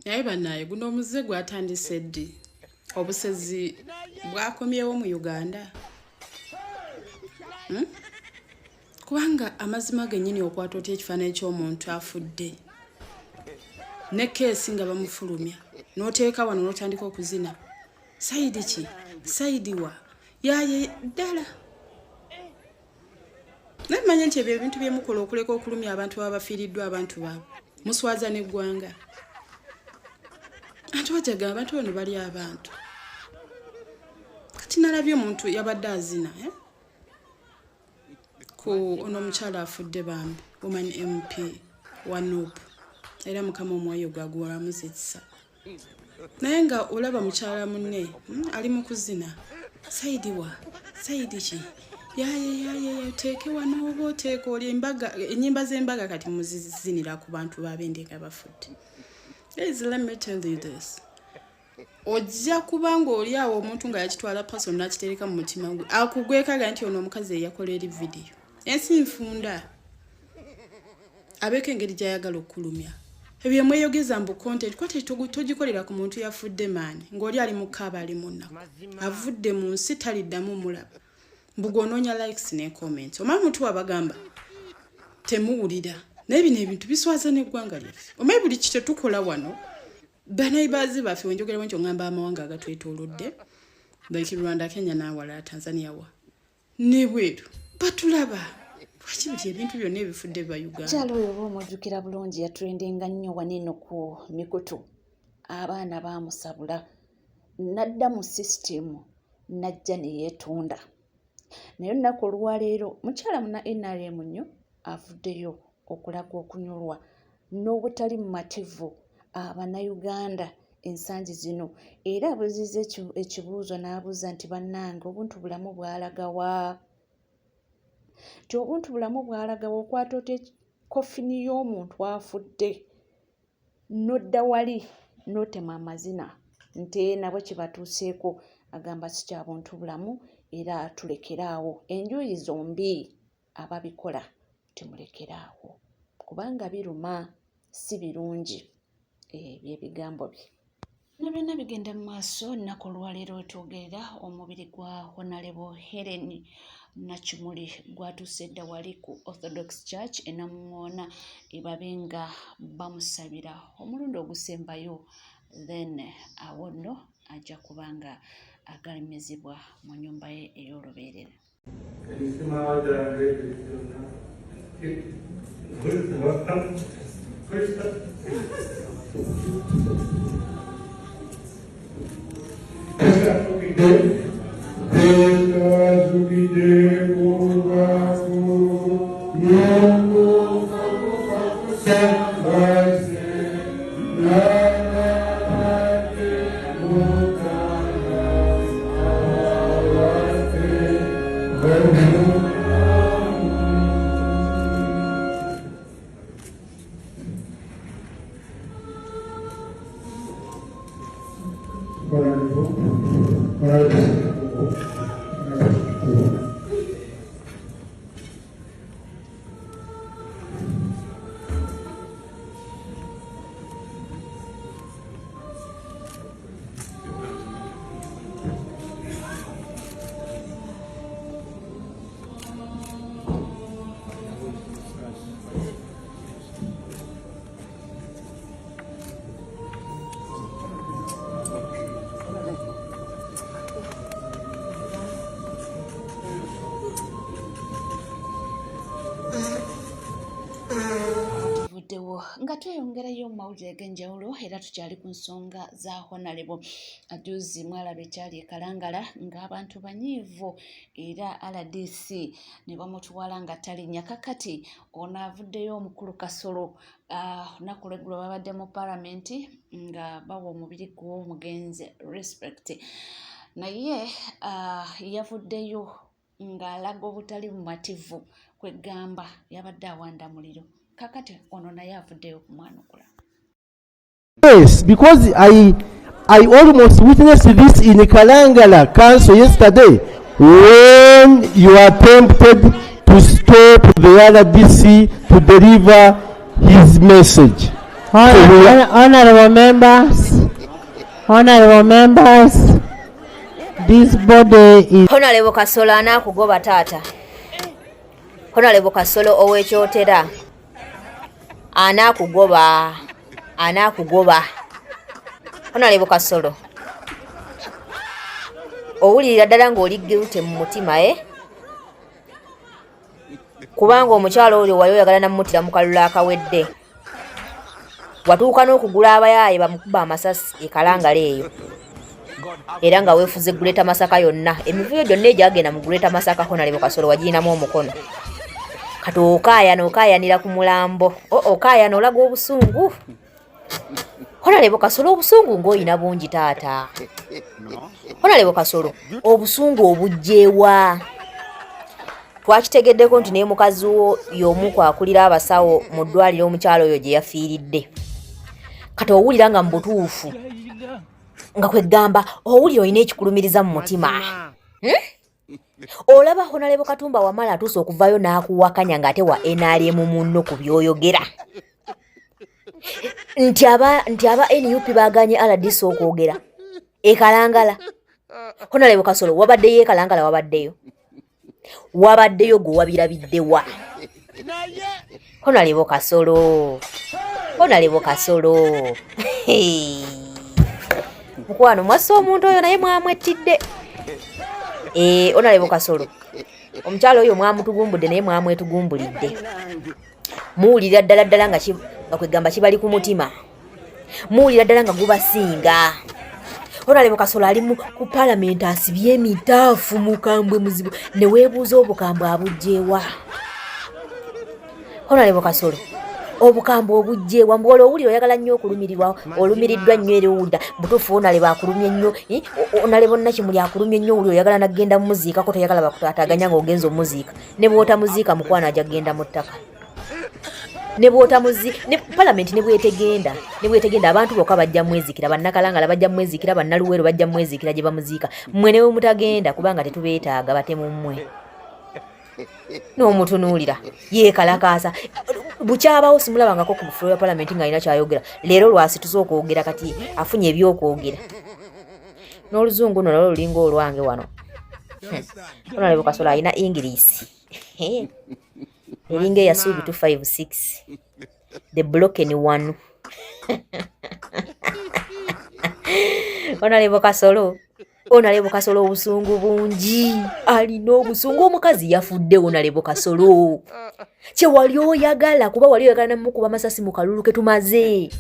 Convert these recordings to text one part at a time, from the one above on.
naye bannaye guno omuze gwatandise ddi obusezi bwakomyewo mu Uganda kubanga amazima gennyini okwata otya ekifaananyi ky'omuntu afudde ne keesi nga bamufulumya n'oteeka wano n'otandika okuzina sayidi ki sayidi wa yaye ddala naye manya nti ebyo ebintu byemukola okuleka okulumya abantu baba bafiiriddwa abantu baabwe muswaza n'eggwanga anti wajaga abantu bano bali abantu kati nalabye omuntu yabadde azina ku ono omukyala afudde bambi woman MP wa Nuupu era mukama omwoyo gwagulamuziza naye nga olaba mukyala munne ali mu kuzina sayidi wa sayidi ki yaye teeke wano oba oteeka oli embaga ennyimba z'embaga kati muzizinira ku bantu b'abendenga bafudde. Let me tell you this. Ojja kubanga oli awo omuntu nga yakitwala person n'akitereka mu mutima gwe akugwekaga nti ono omukazi eyakola eri video ensi nfunda abeka engeri gy'ayagala okukulumya ebyo mweyogeza mbu content kwate togikolera ku muntu yafudde maani ng'oli ali mu kaaba ali munaku avudde mu nsi taliddamu mulaba mbugonoonya likes ne comments omala omuntu wabagamba temuwulira naye bino ebintu biswaza n'eggwanga lyaffe omaye buli kite tukola wano banaibazi baffe wenjogera bwentyo ngamba amawanga agatwetoolodde like Rwanda, Kenya n'awalala Tanzania wa ne bweru batulaba lwaki buli ebintu byonna ebifudde ba Uganda. Kyalo oyo bw'omujjukira bulungi yatrendenga nnyo waneno ku mikutu abaana baamusabula nadda mu sisitemu najja ne yeetonda naye olunaku olwaleero mukyala muna NRM nnyo avuddeyo okulaga okunyolwa n'obutali mumativu Abanayuganda ensangi zino era abuziza ekibuuzo n'abuuza nti bannange obuntu bulamu bwalagawa ti obuntu bulamu bwalagawa okwata otya kofini y'omuntu afudde n'odda wali n'otema amazina nti nabwe kibatuuseeko agamba si kya buntu bulamu era tulekeraawo enjuuyi zombi ababikola timulekeraawo kubanga biruma si birungi by'ebigambo bye. Na byonna bigenda mu maaso nnaku olwaleero twogerera omubiri gwa Honorable Helen Nakimuli gwatuuse dda wali ku Orthodox Church e Namuŋŋoona ebabenga bamusabira omulundi ogusembayo then awo nno ajja kubanga agalimizibwa mu nnyumba ye ey'olubeerera. Nga tweyongerayo mu mawulire ag'enjawulo era tukyali ku nsonga za Honorable Ajuzi mwalaba ekyali e Kalangala ng'abantu banyiivu era RDC ne bamutuwala nga talinnya kakati ono avuddeyo omukulu Kasolo naku lweggulo babadde mu palamenti nga bawa omubiri gw'omugenzi respect naye yavuddeyo ng'alaga obutali bumativu kwegamba yabadde awanda muliro. Yes, because I almost witnessed this in Kalangala Council yesterday when you attempted to stop the RDC to deliver his message. Honorable members, this body is... Honorable Kasolo anakugoba taata. Honorable Kasolo owekyotera. Anakugoba. Honorable Kasolo. Owulira ddala ng'oli guilty mu mutima, kubanga omukyalo oyo wali oyagala nammutira mu kalulu akawedde. Watuuka n'okugula abayaaye bamukuba amasasi ekalangala eyo. Era nga weefuze Guleta Masaka yonna. Emivuyo gyonna egyagenda mu Guleta Masaka Honorable Kasolo wagiyinamu omukono. Kati okaayanira ku mulambo. Okaayana olaga obusungu. Honorable Kasolo obusungu ng'oyina bungi taata. Honorable Kasolo obusungu obujjeewa. Twakitegeddeko nti naye mukazi wo y'omu kwakulira abasawo mu ddwaliro omukyalo oyo gye yafiiridde. Kati owulira nga mu butuufu nga kwegamba owulira olina ekikulumiriza mu mutima. Olaba Honorable Katumba Wamala atuuse okuvayo n'akuwakanya ng'ate wa NRM munno ku byoyogera. Nti aba NUP baganye RDC okwogera. Ekalangala. Honorable Kasolo wabaddeyo ekalangala wabaddeyo. Wabaddeyo gwe wabirabiddewa. Honorable Kasolo. Mukwano mwassa omuntu oyo naye mwamwettidde. Honorable Kasolo. Omukyalo oyo mwamutugumbudde naye mwamwetugumbulidde. Muwulira ddala nga kwegamba kibali ku mutima. Muwulira ddala nga gubasinga. Honorable Kasolo ali ku Parliament asibye emitaafu mukambwe muzibu ne weebuuza obukambwe abujjeewa. Honorable Kasolo obukambwe obujjeewa mbwola owuli oyagala nnyo okulumirirwa olumiriddwa nnyo eriwuda butuufu Honorable akulumye nnyo Honorable Nakimuli akulumye nnyo owuli oyagala naggenda mu muziika ko toyagala bakutaataganya ng'ogenza omuziika ne bw'ota muziika mukwano ajja kgenda mu ttaka. Ne bw'ota ne Parliament ne bwetegenda abantu bokka bajja mwezikira bannakalangala bajja mwezikira bannaluweero bajja mwezikira gye bamuziika mmwe ne mutagenda kubanga tetubeetaaga batemu mmwe. N'omutunuulira yeekalakaasa bukyabawo simulabangako ku bufulo ya Parliament ng'alina kyayogera. Leero lwasituza okwogera kati afunye ebyokwogera. N'oluzungu nolwo lulinga olwange wano. Honorable Kasolo alina English. Eringa ya Subi 256. The broken one. Honorable Kasolo obusungu bungi. Alina obusungu omukazi yafudde Honorable Kasolo. Kye wali oyagala kuba wali oyagala namukuba amasasi mu kalulu ke tumaze.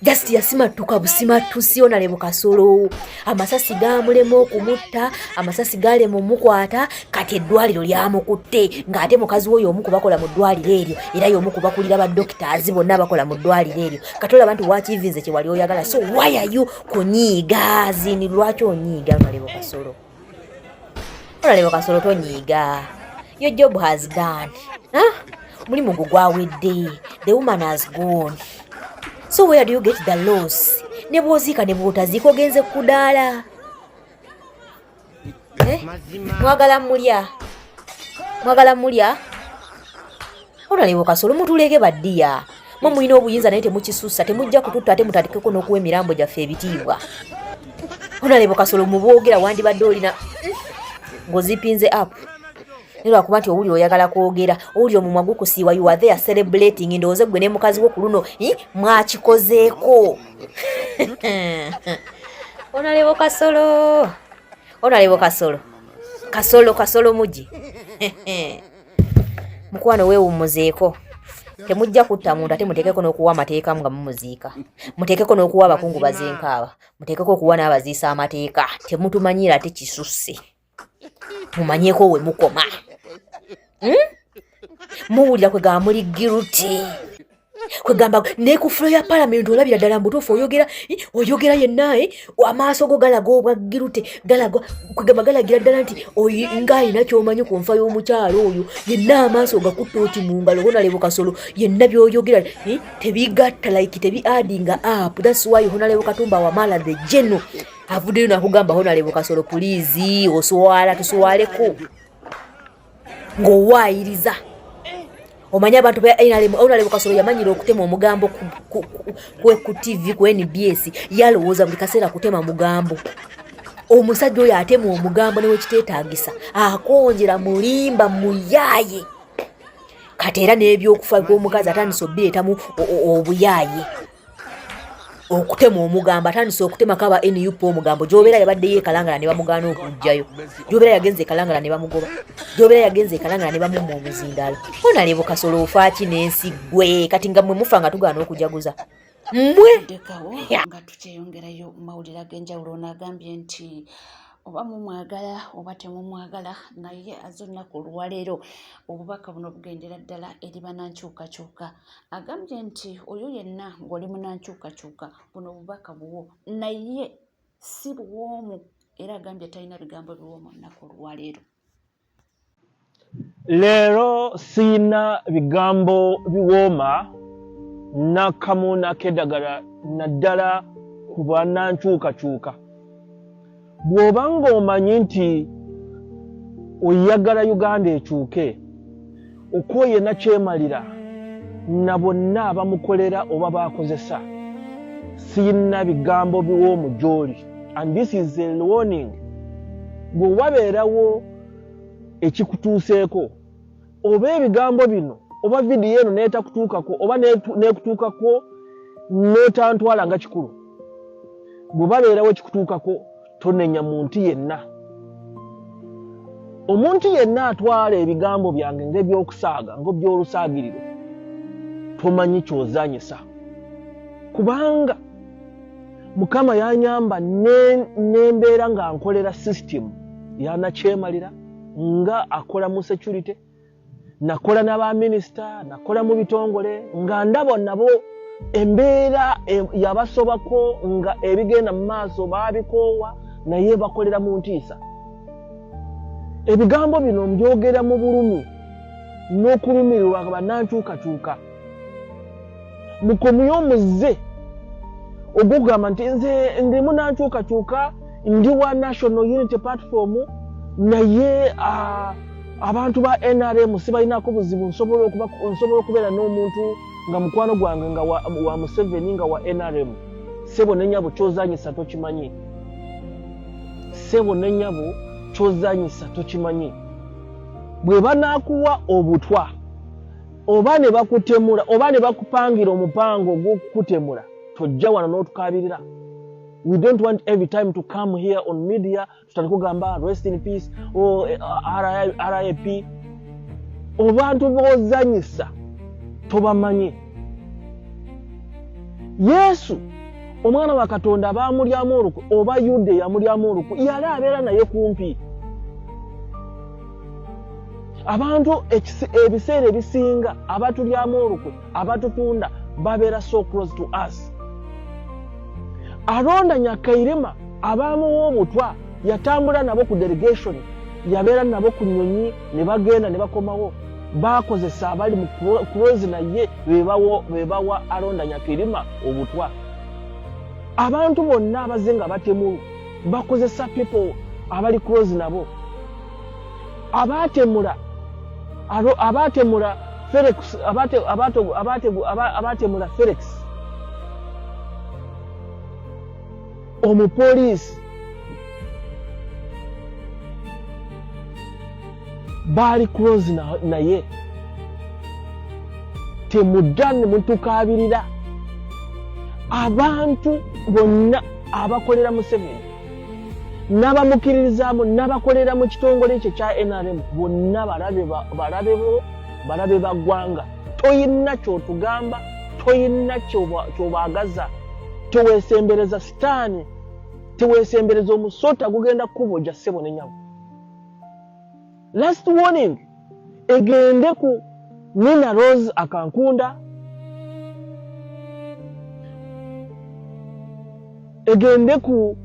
Just yasimattuka busimattusi Honorable Kasolo. Amasasi gaamulema okumutta, amasasi galema omukwata, kati eddwaliro lyamukutte ng'ate mukazi woyo omu kubakola mu ddwaliro eryo era y'omu kubakulira baddokitaazi bonna bakola mu ddwaliro eryo. Kati olaba nti wakiivinze kye wali oyagala. So why are you kunyiiga? Zini lwaki onyiiga Honorable Kasolo? Honorable Kasolo tonyiiga. Your job has done. Mulimu gwo gwawedde. The woman has gone. So where do you get the loss? Ne bw'oziika ne bw'otaziika ogenze kudaala. Mwagala mulya? Honorable Kasolo mutuleke baddiya. Mwe mulina obuyinza naye temukisussa temujja kututta ate mutandikeko n'okuwa emirambo gyaffe ebitiibwa. Honorable Kasolo muboogera wandibadde olina ng'ozipinze up. Lwakuba nti owuli oyagala kwogera owuli omumwa gukusiiwa you are there celebrating ndowooza gwe ne mukazi wo ku luno mwakikozeeko. Honorable Kasolo mugi. Mukwano weewummuzeeko. Temujja kutta muntu ate muteekeko n'okuwa amateeka nga mumuziika. Muteekeko n'okuwa abakungu bazenkaaba. Muteekeko okuwa n'abaziisa amateeka. Temutumanyira ate kisusse. Mumanyeeko we mukoma. Muwulira kwegamba muli guilty. Kwegamba ne ku floor ya Parliament olabira ddala mbutuufu oyogera yenna amaaso go galaga obwa guilty kwegamba galagira ddala nti ng'alina ky'omanyi ku nfa y'omukyalo oyo yenna amaaso gakutta oti mu ngalo. Honorable Kasolo yenna by'oyogera tebigatta like tebi-addinga up. That's why Honorable Katumba Wamala the general avuddeyo nakugamba Honorable Kasolo please oswala tuswaleko ng'owaayiriza omanya abantu ba NRM Kasolo yamanyira okutema omugambo ku TV ku NBS yalowooza buli kaseera kutema mugambo. Omusajja oyo atema omugambo newe kiteetaagisa akonjera mulimba muyaaye kati era n'ebyokufa by'omukazi atandise obireetamu obuyaaye okutema omugambo atandise okutema kaba NUP omugambo gy'obeera yabadde yeekalangala ne bamugaana okujjayo gy'obeera yagenze ekalangala ne bamugoba gy'obeera yagenze ekalangala ne bamumma omuzindaalo Honorable Kasolo ofaaki n'ensi gwe kati nga mmwe mufa nga tugaana okujaguza mmwe Dekawo nga tukyeyongerayo mawulire ag'enjawulo n'agambye nti oba mumwagala oba temumwagala naye azonna ku lwaleero obubaka buno bugendera ddala eri banankyukakyuka. Agambye nti oyo yenna ng'oli munankyukakyuka buno obubaka buwo naye si buwoomu era agambye talina bigambo biwoomu nnaku olwaleero. Leero siyina bigambo biwooma nakamu n'akeddagala naddala ku bannankyukakyuka. Bw'oba ng'omanyi nti oyagala Uganda ekyuke okwoye nakyemalira na bonna abamukolera oba bakozesa siyina bigambo biwoomu gy'oli. And this is a warning. Bwe wabeerawo ekikutuuseeko oba ebigambo bino oba vidiyo eno neetakutuukako oba neekutuukako n'otantwala nga kikulu, bwe babeerawo ekikutuukako tonenya muntu yenna. Omuntu yenna atwala ebigambo byange ng'ebyokusaaga ng'ebyolusaagiriro tomanyi ky'ozanyisa, kubanga Mukama yanyamba nembeera nga nkolera system yanakyemalira nga akola mu security, nakola n'abaminisita, nakola mu bitongole nga ndabo nabo embeera yabasobako nga ebigenda mu maaso baabikoowa naye bakolera mu ntiisa. Ebigambo bino mbyogera mu bulumi n'okulumirirwa bannankyukakyuka. Mukomuyo omuzze ogugamba nti nze ndi munnankyukakyuka ndi wa National Unity Platform naye abantu ba NRM sibalinako buzibu nsobola okubeera n'omuntu nga mukwano gwange nga wa Museveni nga wa NRM. Sebo nenyabo kyozanyisa tokimanyi. Sebo nenyabo kyozanyisa tokimanyi. Bwe banaakuwa obutwa oba ne bakutemula oba ne bakupangira omupango gw'okukutemula tojja wano n'otukabirira. We don't want every time to come here on media tutandika kugamba rest in peace or RIP. Obantu bozanyisa tobamanyi. Yesu omwana wa Katonda baamulyamu olukwe oba Yude yamulyamu olukwe yali abeera naye kumpi. Abantu ebiseera ebisinga abatulyamu olukwe abatutunda babeera so close to us. Alonda Nyakairema abamuwa obutwa yatambula nabo ku delegation yabeera nabo ku nnyonyi ne bagenda ne bakomawo bakozesa abali mu close naye bebawa Alonda Nyakairema obutwa. Abantu bonna abazenga batemulu bakozesa people abali close nabo. Abatemula Felix abatemula Felix omupoliisi bali close naye temudda ne mutukabirira. Abantu bonna abakolera Museveni n'abamukiririzaamu n'abakolera mu kitongole ekyo kya NRM bonna balabe baggwanga. Toyina kyotugamba, toyina kyobaagaza, teweesembereza sitaani, teweesembereza omusota gugenda kukuboja ssebo n'ennyabo. Last warning egende ku Nina Rose Akankunda, egende ku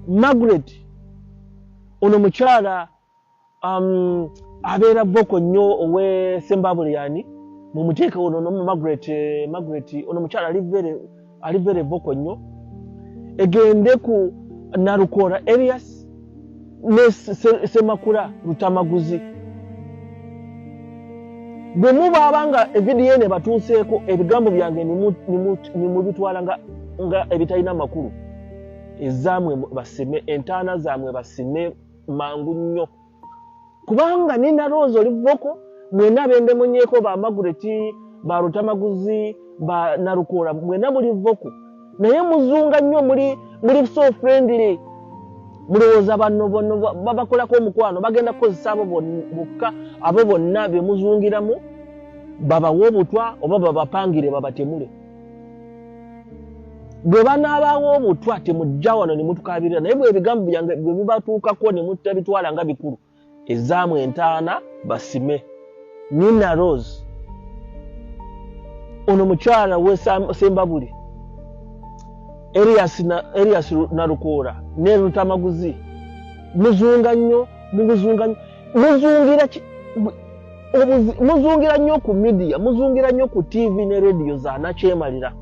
Margaret ono mukyala abeera boko nnyo owe Sembabuliyani mumuteeka ono no Margaret ono mukyala ali very boko nnyo. Egende ku Narukora Elias ne Semakula Rutamaguzi. bwe mubaaba nga evidiyo ene batuuseeko ebigambo byange nimubitwala nga ebitalina makulu, ezaamwe basime, entaana zaamwe basime mangu nnyo. Kubanga Nina Rose olivoko mwena bendemunyeeko ba Magureti, ba Rutamaguzi, ba Narukora, mwena mulivoko. Naye muzunga nnyo muli so friendly. Mulowooza banno babakolako omukwano, bagenda kukozesa abo bokka, abo bonna be muzungiramu babawa obutwa oba babapangire babatemule. Bwe banaabaawo obutwa temujja wano ne mutukaabirira, naye bwe ebigambo byange bwe bibatuukako ne mutabitwala nga bikulu, ezaamu entaana basime. Nina Rose ono mukyala w'Essembabule, Erias Narukora ne Rutamaguzi, muzunga nnyo, muzungira nnyo ku media, muzungira nnyo ku TV ne radio za nakyemalira,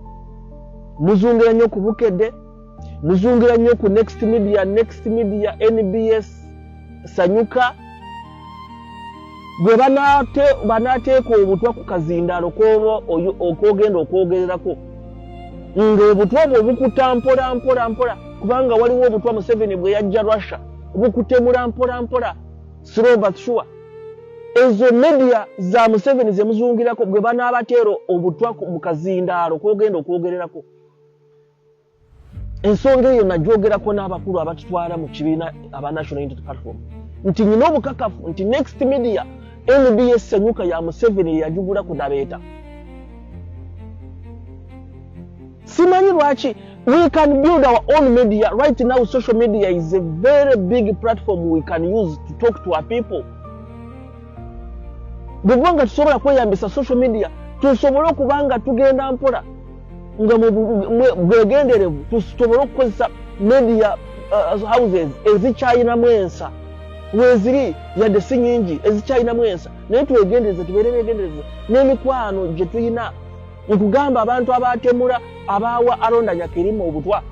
muzungira nnyo ku Bukedde, muzungira nnyo ku Next Media, NBS, Sanyuka. Bwe banaateeka obutwa ku kazindaalo okogenda okwogererako, ng'obutwa bwe bukuta mpola, kubanga waliwo obutwa Museveni bwe yajja Russia bukutemula mpola, slow but sure. Ezo media za Museveni ze muzungirako bwe banaabateera obutwa mu kazindaalo okogenda okwogererako. Ensonga eyo nagyogerako n'abakulu abatutwala mu kibiina aba National Unity Platform, nti nyina obukakafu nti Next Media, NBS Sanyuka ya Museveni yajugula ku Dabeeta. Simanyi lwaki we can build our own media. Right now social media is a very big platform we can use to talk to our people. Bwanga tusobola kweyambisa social media, tusobola okubanga tugenda mpola nga bwegenderevu, tusobola okukozesa media houses ezikyayina mwensa weziri yadde si nyingi ezikyayina mwensa, naye twegendereze, tubeere begendereze n'emikwano gye tuyina, nkugamba abantu abatemula abaawa Alonda Nyakirimu obutwa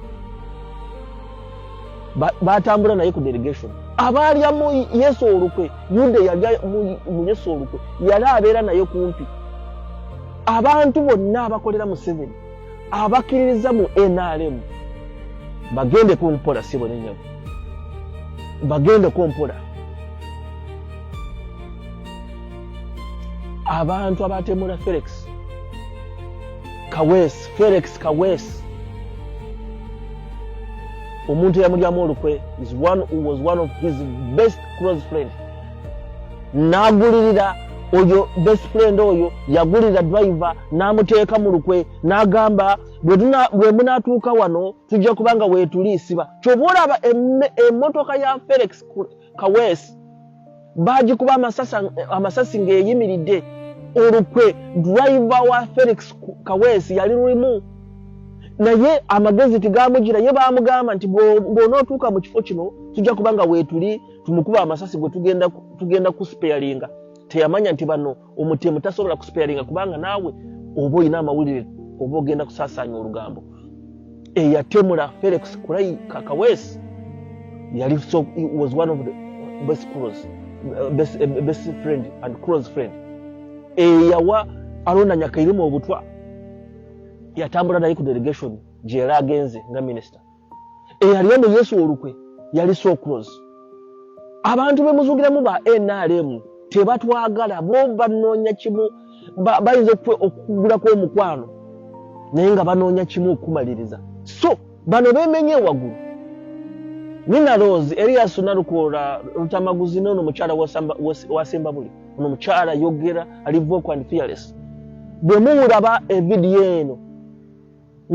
batambula naye ku delegation, abalya mu Yesu olukwe, Yude yalya mu Yesu olukwe, yali abeera naye kumpi. Abantu bonna abakolera Museveni abakkiririza mu NRM bagende ku mpola, si bonenyago bagende ku mpola. Abantu abatemula Felix Kaweesi, omuntu yamulyamu olukwe was one of his best close friend. N'agulirira oyo best friend oyo, yagulira driver n'amuteeka mu lukwe, n'agamba bwe munaatuuka wano tujja kubanga weetuliisiba. Ky'oba olaba emmotoka ya Felix Kaweesi baagikuba amasasi ng'eyimiridde olukwe, driver wa Felix Kaweesi yali lulimu. Naye amagezi tigamugira, ye baamugamba nti bw'onootuuka mu kifo kino tujja kubanga weetuli, tumukuba amasasi gwe tugenda kuspearinga. Teyamanya nti bano omutemu tasobola kuspearinga kubanga naawe oba olina amawulire oba ogenda kusaasaanya olugambo. Eyatemula Felix Kaweesi was one of the best friend and close friend. Eyawa Alonda Nyakirimu obutwa yatambula naye ku delegation gye yali agenze nga minister. Eyaliyo mu Yesu olukwe yali so close. Abantu bemuzungiramu ba NRM tebatwagala, bo banoonya kimu, bayinza okugulako omukwano naye nga banoonya kimu okumaliriza. So bano bemenye waggulu. Nina Rose, Erias Narukora, Rutamaguzi n'ono mukyala wa Ssembabule, ono mukyala yogera ali vocal and fearless. Bwe mulaba evidiyo eno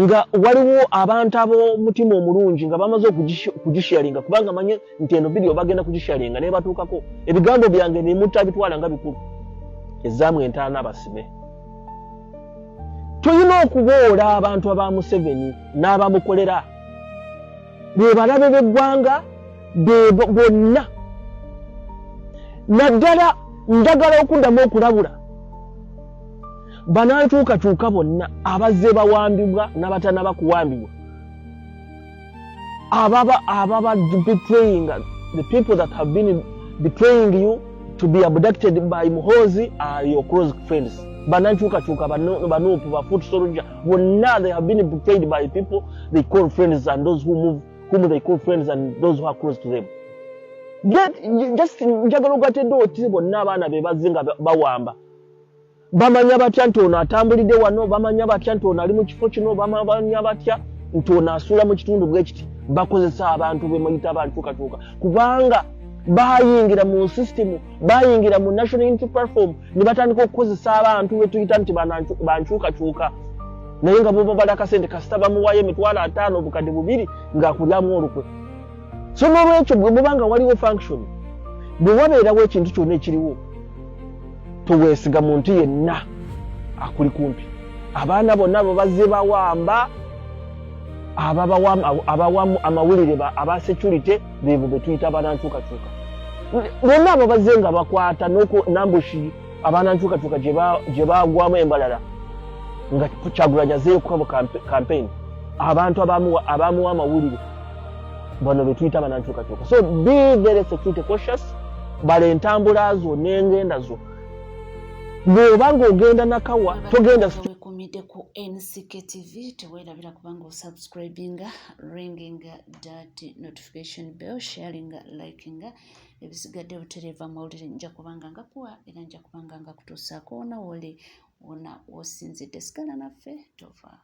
nga waliwo abantu ab'omutima omulungi nga bamaze okugisharinga, kubanga manye nti eno vidiyo bagenda kugisharinga naye batuukako ebigambo byange ne mutabitwala nga bikulu, ezaamu entaana basime. Tulina okuboola abantu aba Museveni n'abamukolera, be balabe b'eggwanga bonna. Naddala njagala okuddamu okulabula banaatuukatuuka bonna abazze bawambibwa n'abatanaba kuwambibwa, ababa betraying, the people that have been betraying you to be abducted by Muhozi are your close friends. Bananchuka Banupu, Bafoot Soldier, now they have been betrayed by people they call friends and those whom they call friends and those who are close to them. Just njagala ogateddwa oti bonna abaana be bazinga bawamba. Bamanya batya nti ono atambulidde wano, bamanya batya nti ono ali mu kifo kino, bamanya batya nti ono asuula mu kitundu bwe kiti. Bakozesa abantu be muyita abanchukachuka. Kubanga bayingira mu system, bayingira mu national unity platform, ne batandika okukozesa abantu be tuyita nti banchukachuka. Naye nga bo bala kasente kasita bamuwayo emitwalo 5 obukadde 2 ng'akulyamu olukwe. So n'olwekyo bwe mubanga waliwo function, bwe wabeerawo ekintu kyonna ekiriwo, toweesiga muntu yenna akuli kumpi. Abaana bonna abo bazze bawamba, abawamu amawulire aba security beebo be tuyita abananchukachuka. Bonna abo bazze nga bakwata n'ambushi abananchukachuka gye bagwamu embalala nga Kyagulanyi azzeeyo kuba campaign. Abantu abamuwa amawulire bano be tuyita abananchukachuka. So be very security cautious. Bale entambula zo n'engenda zo. Bw'obanga ogenda nakawa togenda wekumidde ku NCK TV teweerabira kubanga osubscribinga, ringing that notification bell, sharing, liking ebisigadde butereeva mawulire nja kubanga ngakuwa era nja kubanga ngakutuusaako wona woli wona wosinzidde. Sigala naffe tova.